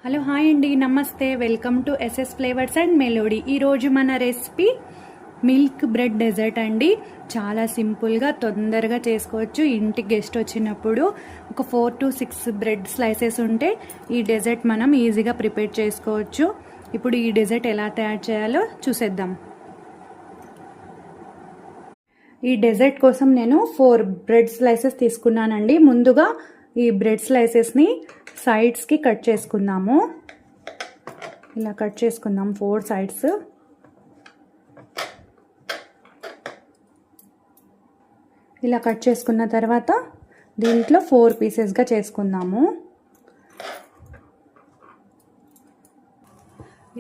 Hello hi అండి, నమస్తే. Welcome to SS flavours and melody. ఈరోజు మన రెసిపీ మిల్క్ బ్రెడ్ డెజర్ట్ అండి. చాలా సింపుల్గా తొందరగా చేసుకోవచ్చు. ఇంటికి గెస్ట్ వచ్చినప్పుడు ఒక 4 to 6 బ్రెడ్ స్లైసెస్ ఉంటే ఈ డెజర్ట్ మనం ఈజీగా ప్రిపేర్ చేసుకోవచ్చు. ఇప్పుడు ఈ డెజర్ట్ ఎలా తయారు చేయాలో చూసేద్దాం. ఈ డెజర్ట్ కోసం నేను 4 బ్రెడ్ స్లైసెస్ తీసుకున్నానండి. ముందుగా ఈ బ్రెడ్ స్లైసెస్ని సైడ్స్కి కట్ చేసుకుందాము. ఇలా కట్ చేసుకుందాం 4 సైడ్స్. ఇలా కట్ చేసుకున్న తర్వాత దీంట్లో 4 పీసెస్గా చేసుకుందాము.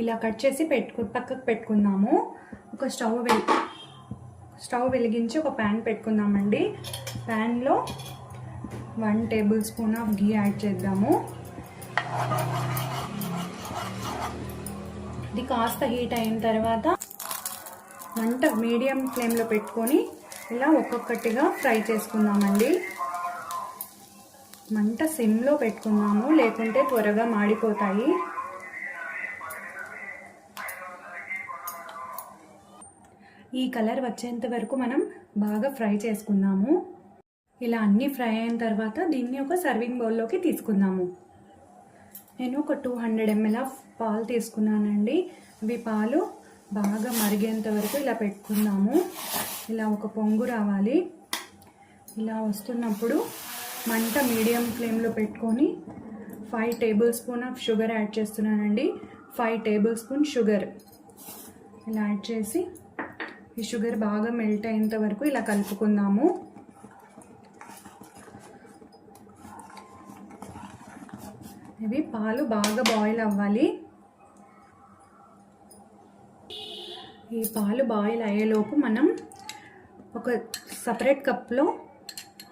ఇలా కట్ చేసి పక్కకు పెట్టుకుందాము. ఒక స్టవ్ వెలిగించి ఒక ప్యాన్ పెట్టుకుందామండి. ప్యాన్లో 1 table spoon of ghee add చేద్దాము. ఇది కాస్త హీట్ అయిన తర్వాత మంట మీడియం ఫ్లేమ్లో పెట్టుకొని ఇలా ఒక్కొక్కటిగా ఫ్రై చేసుకుందామండి. మంట సిమ్లో పెట్టుకుందాము, లేకుంటే త్వరగా మాడిపోతాయి. ఈ కలర్ వచ్చేంత వరకు మనం బాగా ఫ్రై చేసుకుందాము. ఇలా అన్నీ ఫ్రై అయిన తర్వాత దీన్ని ఒక సర్వింగ్ బౌల్లోకి తీసుకుందాము. నేను ఒక 200 ml ఆఫ్ పాలు తీసుకున్నానండి. ఇవి పాలు బాగా మరిగేంత వరకు ఇలా పెట్టుకుందాము. ఇలా ఒక పొంగు రావాలి. ఇలా వస్తున్నప్పుడు మంట మీడియం ఫ్లేమ్లో పెట్టుకొని 5 table spoon of sugar add చేస్తున్నానండి. 5 టేబుల్ స్పూన్ షుగర్ ఇలా యాడ్ చేసి ఈ షుగర్ బాగా మెల్ట్ అయ్యేంత వరకు ఇలా కలుపుకుందాము. ఇవి పాలు బాగా బాయిల్ అవ్వాలి. ఈ పాలు బాయిల్ అయ్యేలోపు మనం ఒక సపరేట్ కప్లో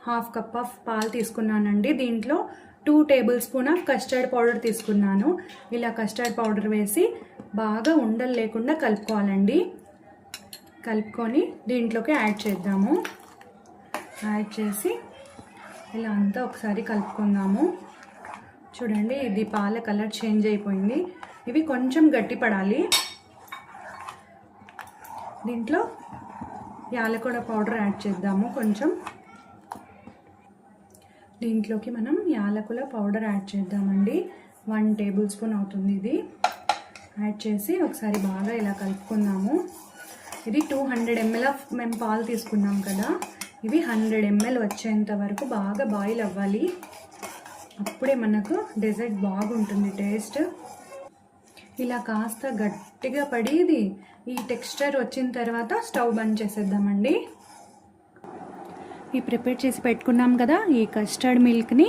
1/2 కప్ ఆఫ్ పాలు తీసుకున్నానండి. దీంట్లో 2 table spoon of custard powder తీసుకున్నాను. ఇలా కస్టర్డ్ పౌడర్ వేసి బాగా ఉండలు లేకుండా కలుపుకోవాలండి. కలుపుకొని దీంట్లోకి యాడ్ చేద్దాము. యాడ్ చేసి ఇలా అంతా ఒకసారి కలుపుకుందాము. చూడండి, ఇది పాల కలర్ చేంజ్ అయిపోయింది. ఇవి కొంచెం గట్టి పడాలి. దీంట్లో యాలకుల పౌడర్ యాడ్ చేద్దాము. కొంచెం దీంట్లోకి మనం యాలకుల పౌడర్ యాడ్ చేద్దామండి. 1 టేబుల్ స్పూన్ అవుతుంది. ఇది యాడ్ చేసి ఒకసారి బాగా ఇలా కలుపుకుందాము. ఇది 200 ml ఆఫ్ మేము పాలు తీసుకున్నాం కదా, ఇవి 100 ml వచ్చేంత వరకు బాగా బాయిల్ అవ్వాలి. అప్పుడే మనకు డెజర్ట్ బాగుంటుంది టేస్ట్. ఇలా కాస్త గట్టిగా పడి ఇది ఈ టెక్స్చర్ వచ్చిన తర్వాత స్టవ్ బంద్ చేసేద్దామండి. ఈ ప్రిపేర్ చేసి పెట్టుకున్నాం కదా, ఈ కస్టర్డ్ మిల్క్ని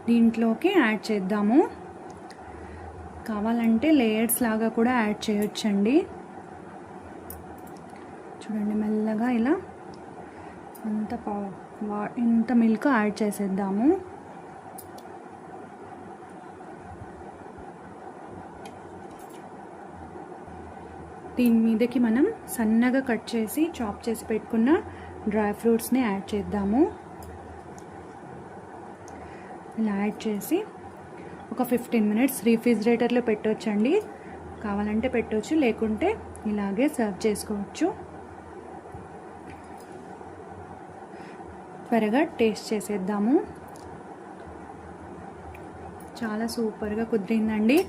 దీంట్లోకి యాడ్ చేద్దాము. కావాలంటే లేయర్స్ లాగా కూడా యాడ్ చేయొచ్చండి. చూడండి, మెల్లగా ఇలా ఇంత మిల్క్ యాడ్ చేసేద్దాము. దీని మీదకి మనం సన్నగా కట్ చేసి చాప్ చేసి పెట్టుకున్న డ్రై ఫ్రూట్స్ని యాడ్ చేద్దాము. ఇలా యాడ్ చేసి ఒక 15 minutes రిఫ్రిజిరేటర్లో పెట్టవచ్చండి. కావాలంటే పెట్టవచ్చు, లేకుంటే ఇలాగే సర్వ్ చేసుకోవచ్చు. త్వరగా టేస్ట్ చేసేద్దాము. చాలా సూపర్గా కుదిరిందండి.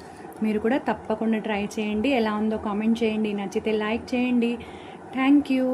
మీరు కూడా తప్పకుండా ట్రై చేయండి. ఎలా ఉందో కామెంట్ చేయండి. నచ్చితే లైక్ చేయండి. Thank you.